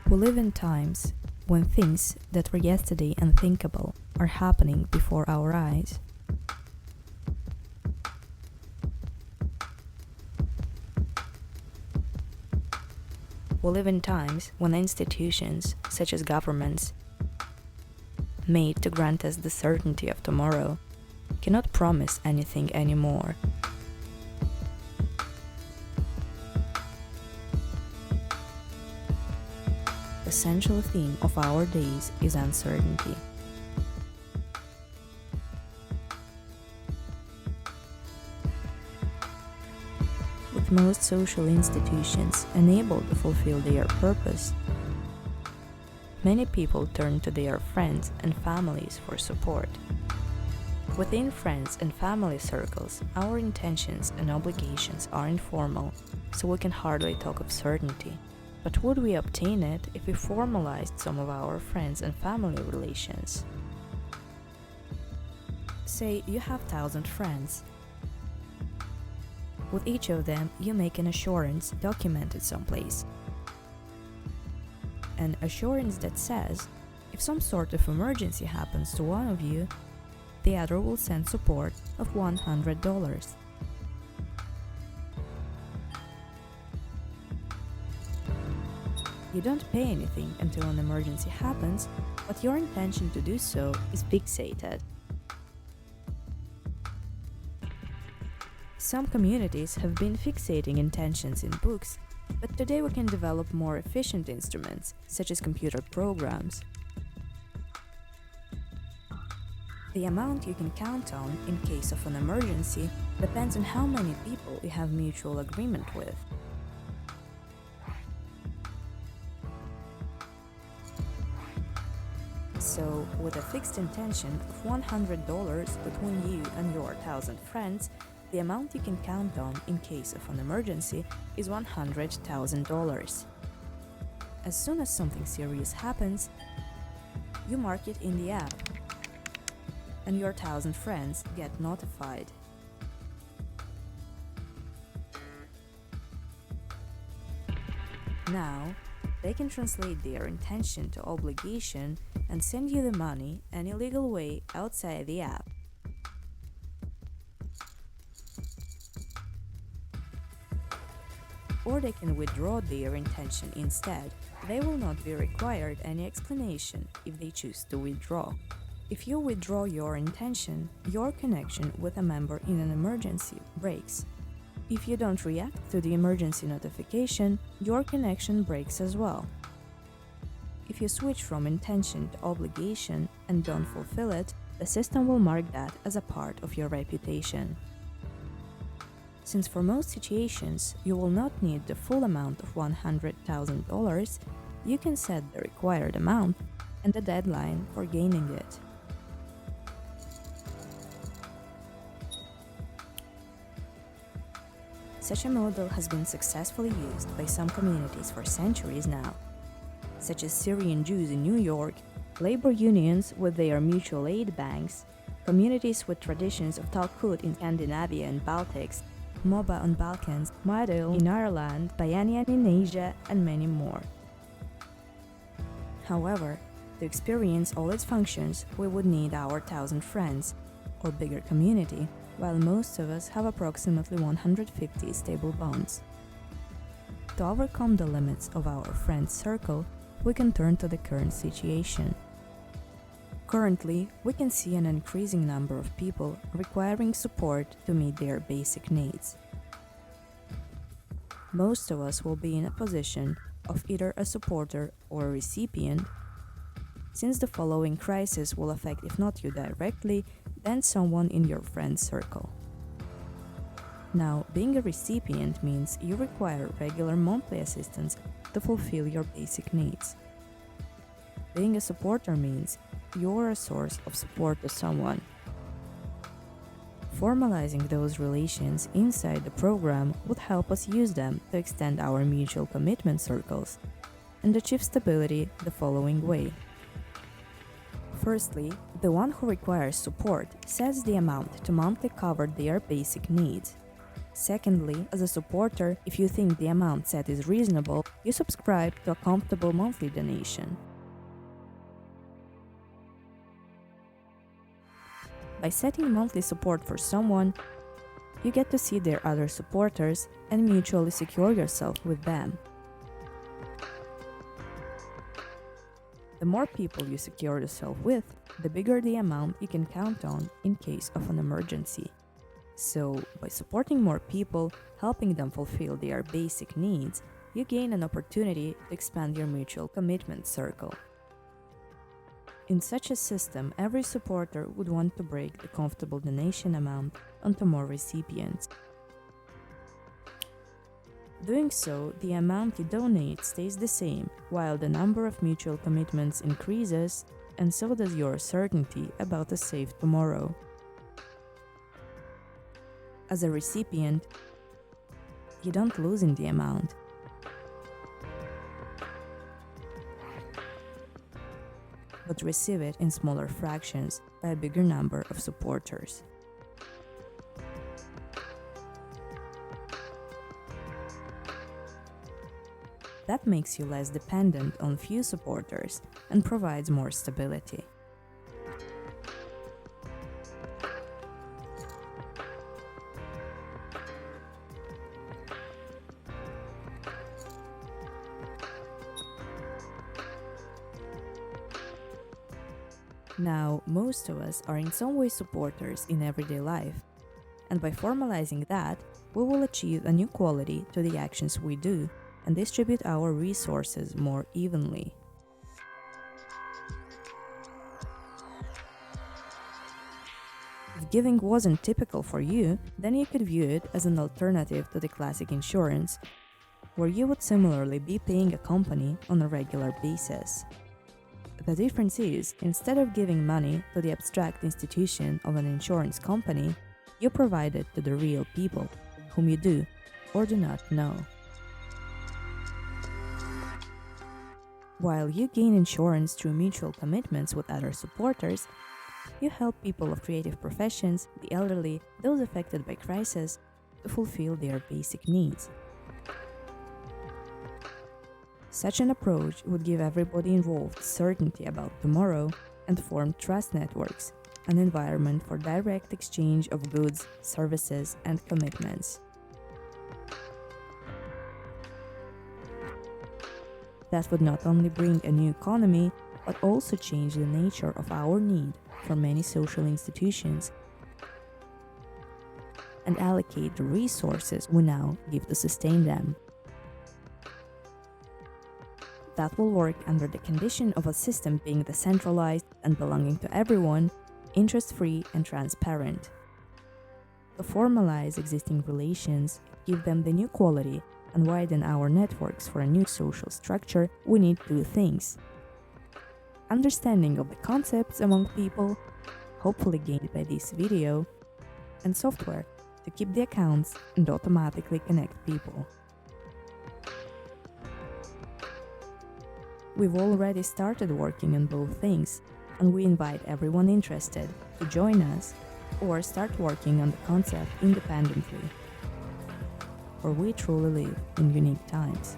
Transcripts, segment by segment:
We live in times when things that were yesterday unthinkable are happening before our eyes. We live in times when institutions, such as governments, made to grant us the certainty of tomorrow, cannot promise anything anymore. The central theme of our days is uncertainty. With most social institutions unable to fulfill their purpose, many people turn to their friends and families for support. Within friends and family circles, our intentions and obligations are informal, so we can hardly talk of certainty. But would we obtain it if we formalized some of our friends and family relations? Say you have 1,000 friends. With each of them, you make an assurance documented someplace. An assurance that says, if some sort of emergency happens to one of you, the other will send support of $100. You don't pay anything until an emergency happens, but your intention to do so is fixated. Some communities have been fixating intentions in books, but today we can develop more efficient instruments, such as computer programs. The amount you can count on in case of an emergency depends on how many people you have mutual agreement with. So, with a fixed intention of $100 between you and your 1,000 friends, the amount you can count on in case of an emergency is $100,000. As soon as something serious happens, you mark it in the app, and your 1,000 friends get notified. Now, they can translate their intention to obligation and send you the money any legal way outside the app. Or they can withdraw their intention instead. They will not be required any explanation if they choose to withdraw. If you withdraw your intention, your connection with a member in an emergency breaks. If you don't react to the emergency notification, your connection breaks as well. If you switch from intention to obligation and don't fulfill it, the system will mark that as a part of your reputation. Since for most situations you will not need the full amount of $100,000, you can set the required amount and the deadline for gaining it. Such a model has been successfully used by some communities for centuries now, such as Syrian Jews in New York, labor unions with their mutual aid banks, communities with traditions of Talkut in Scandinavia and Baltics, MOBA on Balkans, Maidel in Ireland, Bayanian in Asia, and many more. However, to experience all its functions, we would need our 1,000 friends, or bigger community, while most of us have approximately 150 stable bonds. To overcome the limits of our friend circle, we can turn to the current situation. Currently, we can see an increasing number of people requiring support to meet their basic needs. Most of us will be in a position of either a supporter or a recipient, since the following crisis will affect, if not you directly, then someone in your friend circle. Now, being a recipient means you require regular monthly assistance to fulfill your basic needs. Being a supporter means you're a source of support to someone. Formalizing those relations inside the program would help us use them to extend our mutual commitment circles and achieve stability the following way. Firstly, the one who requires support sets the amount to monthly cover their basic needs. Secondly, as a supporter, if you think the amount set is reasonable, you subscribe to a comfortable monthly donation. By setting monthly support for someone, you get to see their other supporters and mutually secure yourself with them. The more people you secure yourself with, the bigger the amount you can count on in case of an emergency. So, by supporting more people, helping them fulfill their basic needs, you gain an opportunity to expand your mutual commitment circle. In such a system, every supporter would want to break the comfortable donation amount onto more recipients. Doing so, the amount you donate stays the same, while the number of mutual commitments increases, and so does your certainty about a safe tomorrow. As a recipient, you don't lose in the amount. But receive it in smaller fractions by a bigger number of supporters. That makes you less dependent on few supporters and provides more stability. Now, most of us are in some way supporters in everyday life, and by formalizing that, we will achieve a new quality to the actions we do and distribute our resources more evenly. If giving wasn't typical for you, then you could view it as an alternative to the classic insurance, where you would similarly be paying a company on a regular basis. The difference is, instead of giving money to the abstract institution of an insurance company, you provide it to the real people, whom you do or do not know. While you gain insurance through mutual commitments with other supporters, you help people of creative professions, the elderly, those affected by crisis, to fulfill their basic needs. Such an approach would give everybody involved certainty about tomorrow and form trust networks, an environment for direct exchange of goods, services, and commitments. That would not only bring a new economy, but also change the nature of our need for many social institutions and allocate the resources we now give to sustain them. That will work under the condition of a system being decentralized and belonging to everyone, interest-free and transparent. To formalize existing relations, give them the new quality, and widen our networks for a new social structure, we need two things: understanding of the concepts among people, hopefully gained by this video, and software to keep the accounts and automatically connect people. We've already started working on both things, and we invite everyone interested to join us or start working on the concept independently. For we truly live in unique times.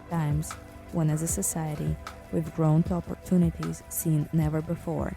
Times when as a society we've grown to opportunities seen never before